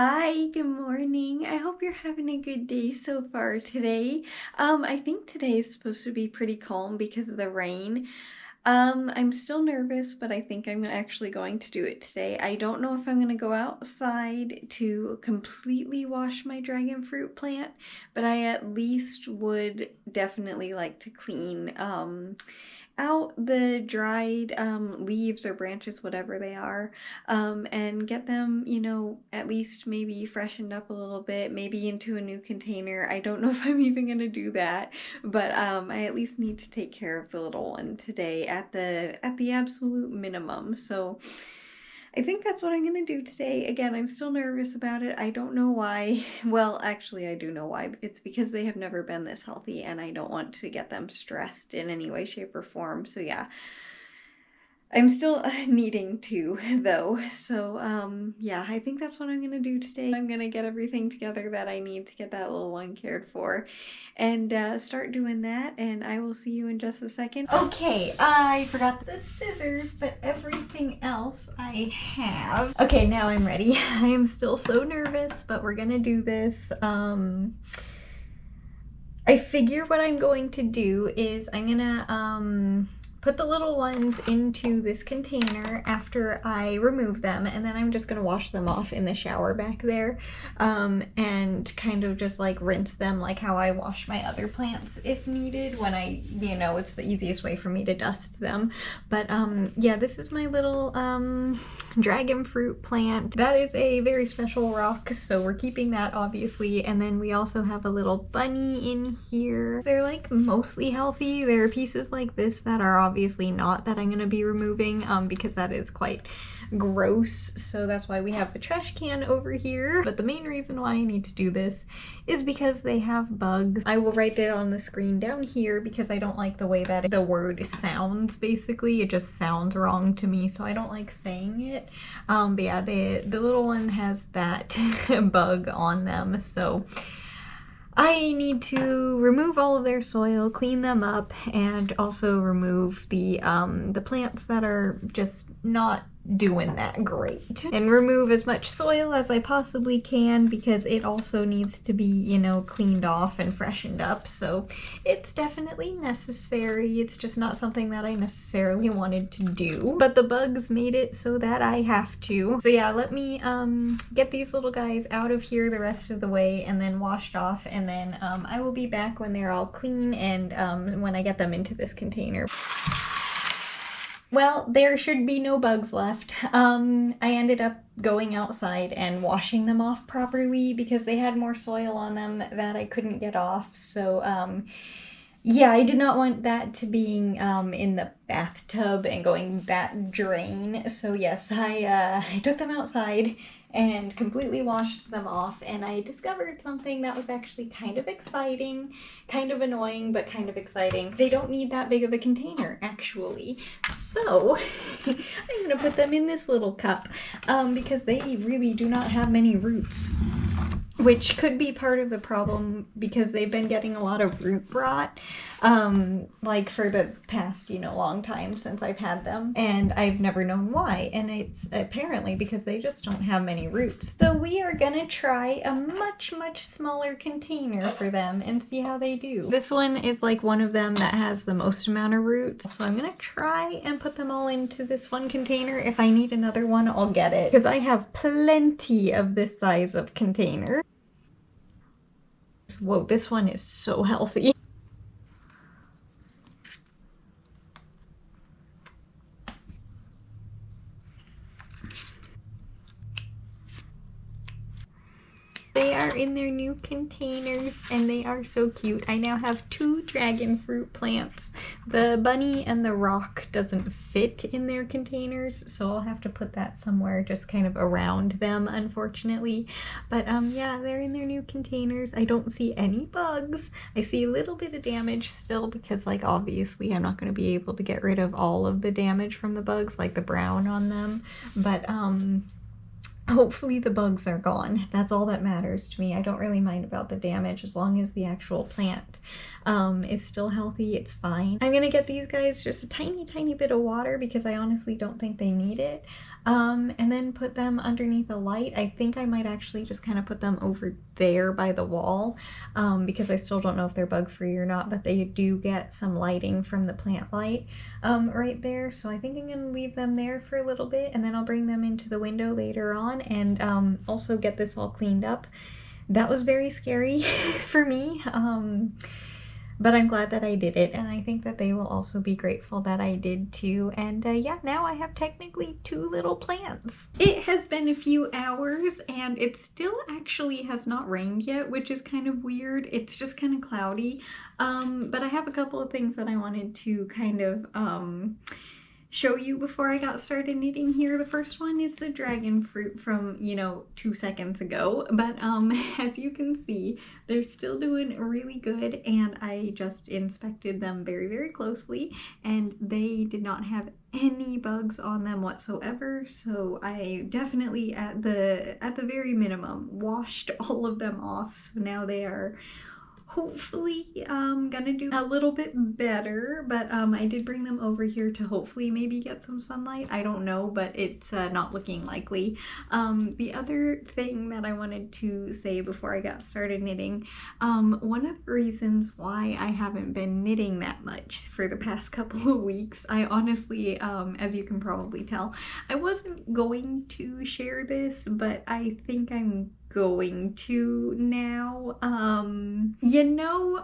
Hi, good morning. I hope you're having a good day so far today. I think today is supposed to be pretty calm because of the rain. I'm still nervous, but I think I'm actually going to do it today. I don't know if I'm going to go outside to completely wash my dragon fruit plant, but I at least would definitely like to clean out the dried leaves or branches, whatever they are, and get them, at least maybe freshened up a little bit, maybe into a new container. I don't know if I'm even going to do that, but I at least need to take care of the little one today at the absolute minimum. So I think that's what I'm gonna do today. Again, I'm still nervous about it. I don't know why. Well, actually, I do know why. It's because they have never been this healthy, and I don't want to get them stressed in any way, shape, or form. So yeah, I'm still needing to, though. So, yeah, I think that's what I'm gonna do today. I'm gonna get everything together that I need to get that little one cared for and start doing that, and I will see you in just a second. Okay, I forgot the scissors, but everything else I have. Okay, now I'm ready. I am still so nervous, but we're gonna do this. I figure what I'm going to do is I'm gonna, put the little ones into this container after I remove them, and then I'm just gonna wash them off in the shower back there, and kind of just like rinse them like how I wash my other plants if needed when it's the easiest way for me to dust them. But yeah, this is my little dragon fruit plant. That is a very special rock, so we're keeping that obviously. And then we also have a little bunny in here. They're like mostly healthy. There are pieces like this that are obviously not, that I'm gonna be removing because that is quite gross, so that's why we have the trash can over here. But the main reason why I need to do this is because they have bugs. I will write it on the screen down here because I don't like the way that the word sounds. Basically, it just sounds wrong to me, so I don't like saying it. But yeah, the little one has that bug on them, so I need to remove all of their soil, clean them up, and also remove the plants that are just not doing that great. And remove as much soil as I possibly can because it also needs to be, cleaned off and freshened up. So it's definitely necessary. It's just not something that I necessarily wanted to do. But the bugs made it so that I have to. So yeah, let me get these little guys out of here the rest of the way and then washed off, and then I will be back when they're all clean and when I get them into this container. Well, there should be no bugs left. I ended up going outside and washing them off properly because they had more soil on them that I couldn't get off. So, yeah, I did not want that to being in the bathtub and going that drain. So yes, I took them outside and completely washed them off, and I discovered something that was actually kind of exciting, kind of annoying, but kind of exciting. They don't need that big of a container, actually. So I'm gonna put them in this little cup because they really do not have many roots, which could be part of the problem because they've been getting a lot of root rot, like for the past, long time since I've had them, and I've never known why, and it's apparently because they just don't have many roots. So we are gonna try a much smaller container for them and see how they do. This one is like one of them that has the most amount of roots, so I'm gonna try and put them all into this one container. If I need another one, I'll get it because I have plenty of this size of container. Whoa, this one is so healthy. They are in their new containers and they are so cute. I now have 2 dragon fruit plants. The bunny and the rock doesn't fit in their containers, so I'll have to put that somewhere just kind of around them, unfortunately. But yeah, they're in their new containers. I don't see any bugs. I see a little bit of damage still because, like, obviously I'm not going to be able to get rid of all of the damage from the bugs, like the brown on them. But hopefully the bugs are gone. That's all that matters to me. I don't really mind about the damage as long as the actual plant is still healthy. It's fine. I'm gonna get these guys just a tiny bit of water because I honestly don't think they need it. and then put them underneath a light. I think I might actually just kind of put them over there by the wall, because I still don't know if they're bug free or not, but they do get some lighting from the plant light right there. So I think I'm going to leave them there for a little bit, and then I'll bring them into the window later on, and also get this all cleaned up. That was very scary for me. But I'm glad that I did it, and I think that they will also be grateful that I did too. And yeah, now I have technically 2 little plants. It has been a few hours, and it still actually has not rained yet, which is kind of weird. It's just kind of cloudy. But I have a couple of things that I wanted to kind of show you before I got started knitting here. The first one is the dragon fruit from, 2 seconds ago, but as you can see, they're still doing really good, and I just inspected them very, very closely, and they did not have any bugs on them whatsoever. So I definitely, at the very minimum, washed all of them off. So now they are hopefully gonna do a little bit better, but I did bring them over here to hopefully maybe get some sunlight. I don't know, but it's not looking likely. The other thing that I wanted to say before I got started knitting, one of the reasons why I haven't been knitting that much for the past couple of weeks, I honestly, as you can probably tell, I wasn't going to share this, but I think I'm going to now.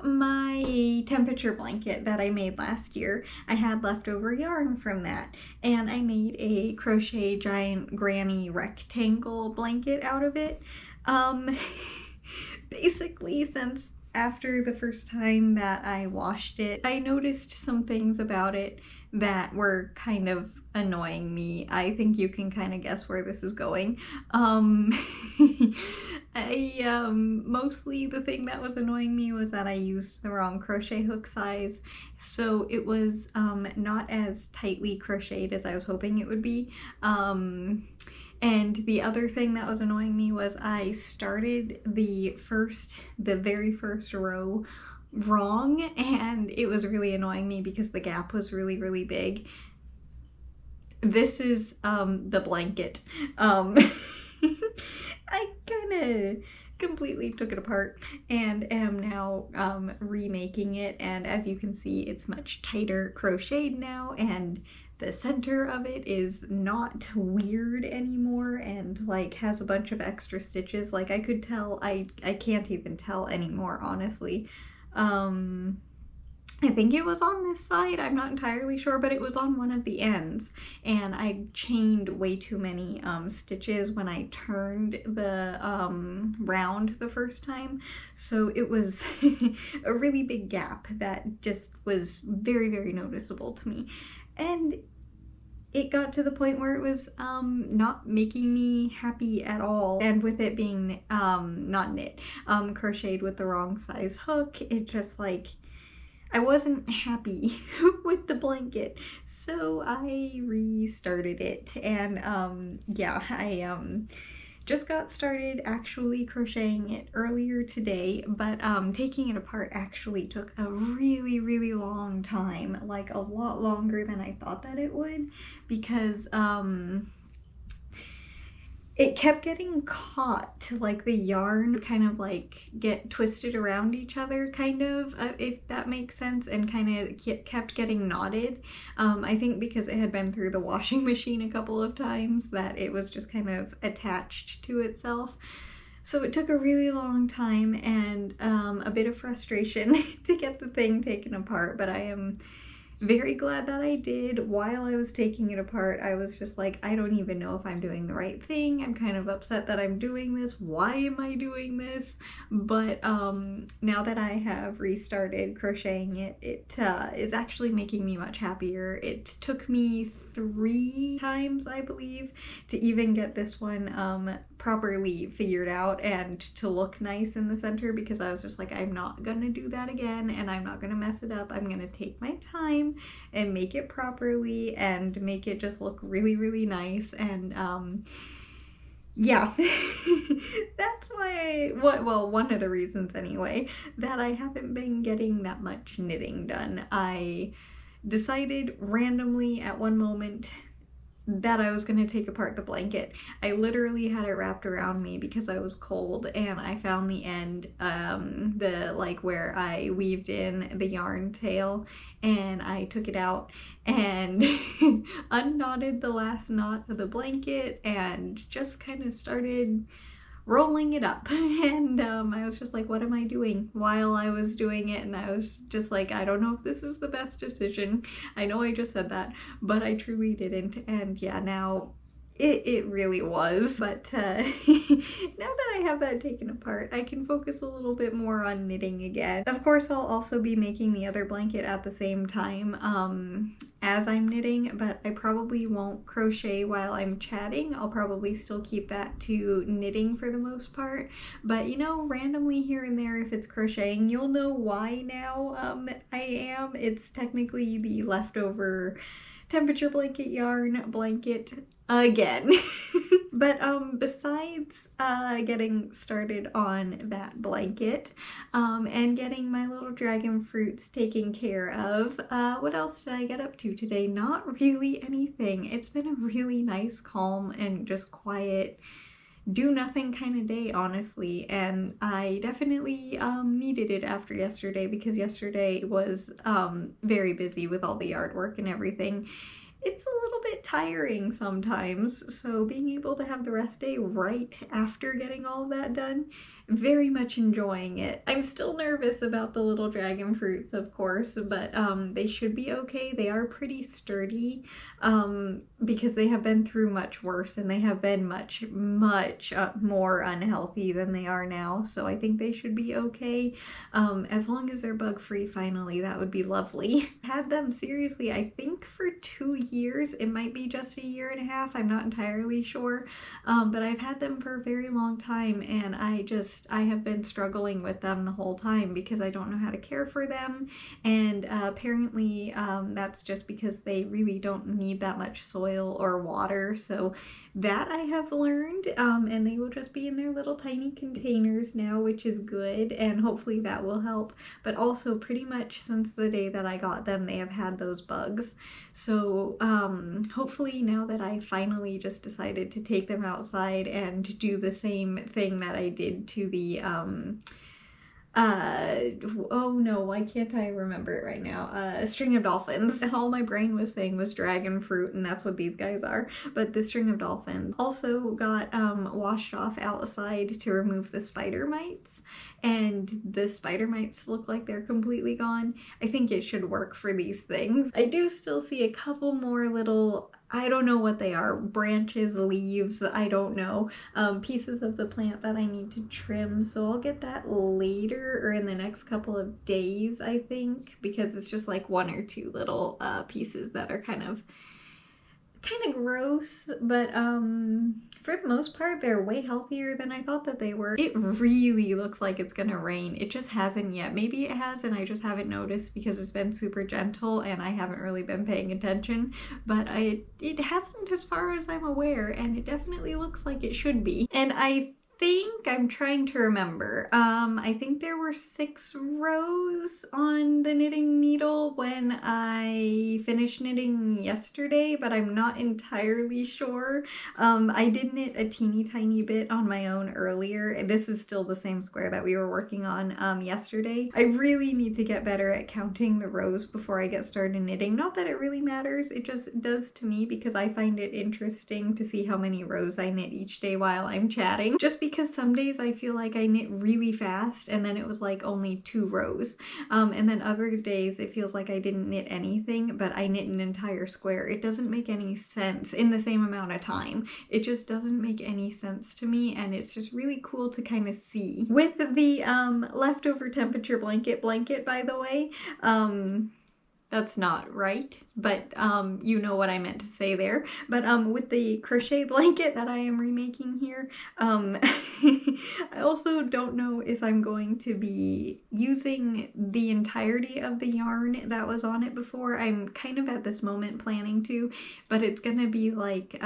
My temperature blanket that I made last year, I had leftover yarn from that, and I made a crochet giant granny rectangle blanket out of it. Basically, since after the first time that I washed it, I noticed some things about it that were kind of annoying me. I think you can kind of guess where this is going. Mostly the thing that was annoying me was that I used the wrong crochet hook size, so it was not as tightly crocheted as I was hoping it would be. And the other thing that was annoying me was I started the very first row wrong, and it was really annoying me because the gap was really, really big. This is the blanket. I kind of completely took it apart and am now remaking it, and as you can see, it's much tighter crocheted now, and the center of it is not weird anymore and like has a bunch of extra stitches. Like I could tell, I can't even tell anymore, honestly. I think it was on this side, I'm not entirely sure, but it was on one of the ends, and I chained way too many stitches when I turned the round the first time, so it was a really big gap that just was very, very noticeable to me. And it got to the point where it was not making me happy at all, and with it being not knit, crocheted with the wrong size hook, it just like, I wasn't happy with the blanket, so I restarted it, and yeah, I just got started actually crocheting it earlier today, but taking it apart actually took a really, really long time, like a lot longer than I thought that it would, because it kept getting caught, like the yarn kind of like get twisted around each other, kind of, if that makes sense, and kind of kept getting knotted. I think because it had been through the washing machine a couple of times that it was just kind of attached to itself. So it took a really long time and a bit of frustration to get the thing taken apart, but I am very glad that I did. While I was taking it apart, I was just like, I don't even know if I'm doing the right thing. I'm kind of upset that I'm doing this. Why am I doing this? But now that I have restarted crocheting it, it is actually making me much happier. It took me 3 times, I believe, to even get this one properly figured out and to look nice in the center, because I was just like, I'm not gonna do that again, and I'm not gonna mess it up. I'm gonna take my time and make it properly and make it just look really, really nice. And yeah, that's why well, one of the reasons anyway that I haven't been getting that much knitting done. I decided randomly at one moment that I was gonna take apart the blanket. I literally had it wrapped around me because I was cold, and I found the end, the like where I weaved in the yarn tail, and I took it out and unknotted the last knot of the blanket and just kind of started rolling it up. And I was just like, what am I doing while I was doing it? And I was just like, I don't know if this is the best decision. I know I just said that, but I truly didn't. And yeah, now it really was. But now that I have that taken apart, I can focus a little bit more on knitting again. Of course, I'll also be making the other blanket at the same time as I'm knitting, but I probably won't crochet while I'm chatting. I'll probably still keep that to knitting for the most part. But you know, randomly here and there, if it's crocheting, you'll know why now I am. It's technically the leftover temperature blanket yarn blanket again. But besides getting started on that blanket and getting my little dragon fruits taken care of, what else did I get up to today? Not really anything. It's been a really nice, calm, and just quiet, do nothing kind of day, honestly, and I definitely needed it after yesterday, because yesterday was very busy with all the yard work and everything. It's a little bit tiring sometimes, so being able to have the rest day right after getting all of that done, very much enjoying it. I'm still nervous about the little dragon fruits, of course, but they should be okay. They are pretty sturdy because they have been through much worse, and they have been much more unhealthy than they are now, so I think they should be okay. As long as they're bug free finally, that would be lovely. Had them seriously, I think for 2 years. It might be just a year and a half, I'm not entirely sure, but I've had them for a very long time, and I have been struggling with them the whole time because I don't know how to care for them, and apparently that's just because they really don't need that much soil or water, so that I have learned, and they will just be in their little tiny containers now, which is good, and hopefully that will help. But also, pretty much since the day that I got them, they have had those bugs, so hopefully now that I finally just decided to take them outside and do the same thing that I did to the oh no, why can't I remember it right now? A string of dolphins. All my brain was saying was dragon fruit, and that's what these guys are. But the string of dolphins also got washed off outside to remove the spider mites, and the spider mites look like they're completely gone. I think it should work for these things. I do still see a couple more little, I don't know what they are, branches, leaves, I don't know, pieces of the plant that I need to trim, so I'll get that later or in the next couple of days, I think, because it's just like 1 or 2 little pieces that are kind of gross, but for the most part they're way healthier than I thought that they were. It really looks like it's gonna rain. It just hasn't yet. Maybe it has and I just haven't noticed because it's been super gentle and I haven't really been paying attention, but it hasn't as far as I'm aware, and it definitely looks like it should be. And I'm trying to remember. I think there were 6 rows on the knitting needle when I finished knitting yesterday, but I'm not entirely sure. I did knit a teeny tiny bit on my own earlier. This is still the same square that we were working on yesterday. I really need to get better at counting the rows before I get started knitting. Not that it really matters, it just does to me because I find it interesting to see how many rows I knit each day while I'm chatting. Just because some days I feel like I knit really fast and then it was like only 2 rows. And then other days it feels like I didn't knit anything, but I knit an entire square. It doesn't make any sense in the same amount of time. It just doesn't make any sense to me, and it's just really cool to kind of see. With the leftover temperature blanket, by the way, that's not right, but you know what I meant to say there. But with the crochet blanket that I am remaking here, I also don't know if I'm going to be using the entirety of the yarn that was on it before. I'm kind of at this moment planning to, but it's gonna be like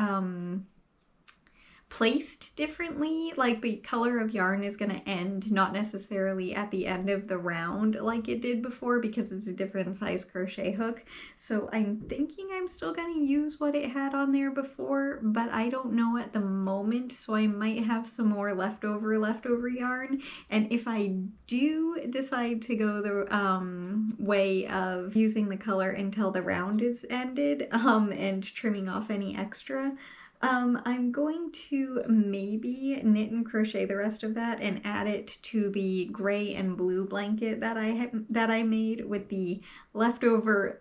placed differently. Like the color of yarn is going to end not necessarily at the end of the round like it did before because it's a different size crochet hook. So I'm thinking I'm still going to use what it had on there before, but I don't know at the moment, so I might have some more leftover yarn. And if I do decide to go the way of using the color until the round is ended and trimming off any extra, I'm going to maybe knit and crochet the rest of that and add it to the gray and blue blanket that I made with the leftover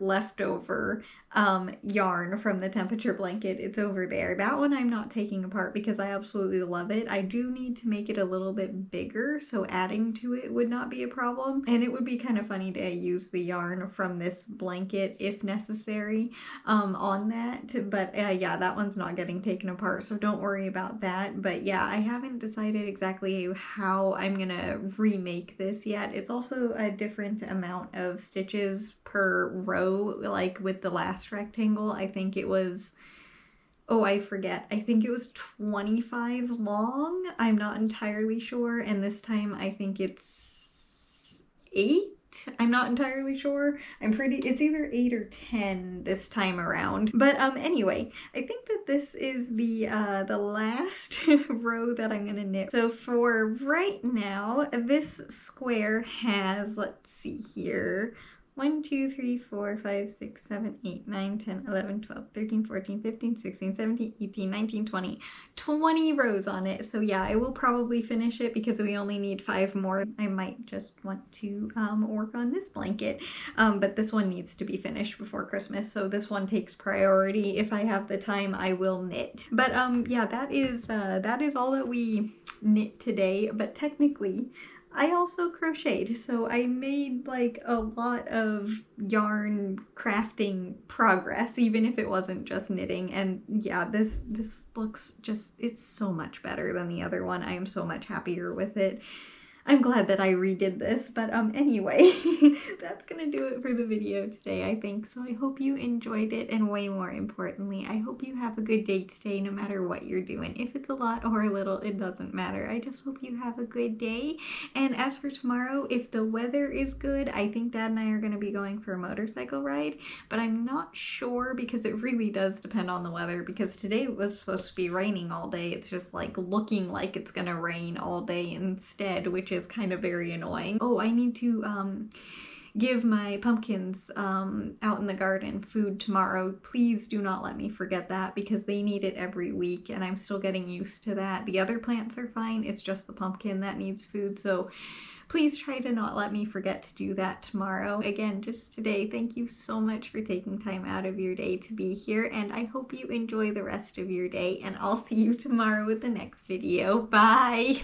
yarn from the temperature blanket. It's over there. That one I'm not taking apart because I absolutely love it. I do need to make it a little bit bigger, so adding to it would not be a problem. And it would be kind of funny to use the yarn from this blanket if necessary on that. But yeah, that one's not getting taken apart, so don't worry about that. But yeah, I haven't decided exactly how I'm gonna remake this yet. It's also a different amount of stitches per row, like with the last rectangle. I think it was, oh, I forget. I think it was 25 long. I'm not entirely sure. And this time I think it's 8. I'm not entirely sure. It's either 8 or 10 this time around. But anyway, I think that this is the last row that I'm gonna knit. So for right now, this square has, let's see here, 1, 2, 3, 4, 5, 6, 7, 8, 9, 10, 11, 12, 13, 14, 15, 16, 17, 18, 19, 20. 20 rows on it. So yeah, I will probably finish it because we only need 5 more. I might just want to work on this blanket, but this one needs to be finished before Christmas. So this one takes priority. If I have the time, I will knit. But yeah, that is all that we knit today. But technically, I also crocheted, so I made like a lot of yarn crafting progress, even if it wasn't just knitting. And yeah, this looks just, it's so much better than the other one. I am so much happier with it. I'm glad that I redid this, but anyway, that's gonna do it for the video today, I think. So I hope you enjoyed it, and way more importantly, I hope you have a good day today no matter what you're doing. If it's a lot or a little, it doesn't matter. I just hope you have a good day. And as for tomorrow, if the weather is good, I think Dad and I are gonna be going for a motorcycle ride, but I'm not sure because it really does depend on the weather, because today it was supposed to be raining all day. It's just like looking like it's gonna rain all day instead, which is kind of very annoying. Oh, I need to give my pumpkins out in the garden food tomorrow. Please do not let me forget that, because they need it every week and I'm still getting used to that. The other plants are fine, it's just the pumpkin that needs food, so please try to not let me forget to do that tomorrow. Again, just today, thank you so much for taking time out of your day to be here, and I hope you enjoy the rest of your day, and I'll see you tomorrow with the next video. Bye!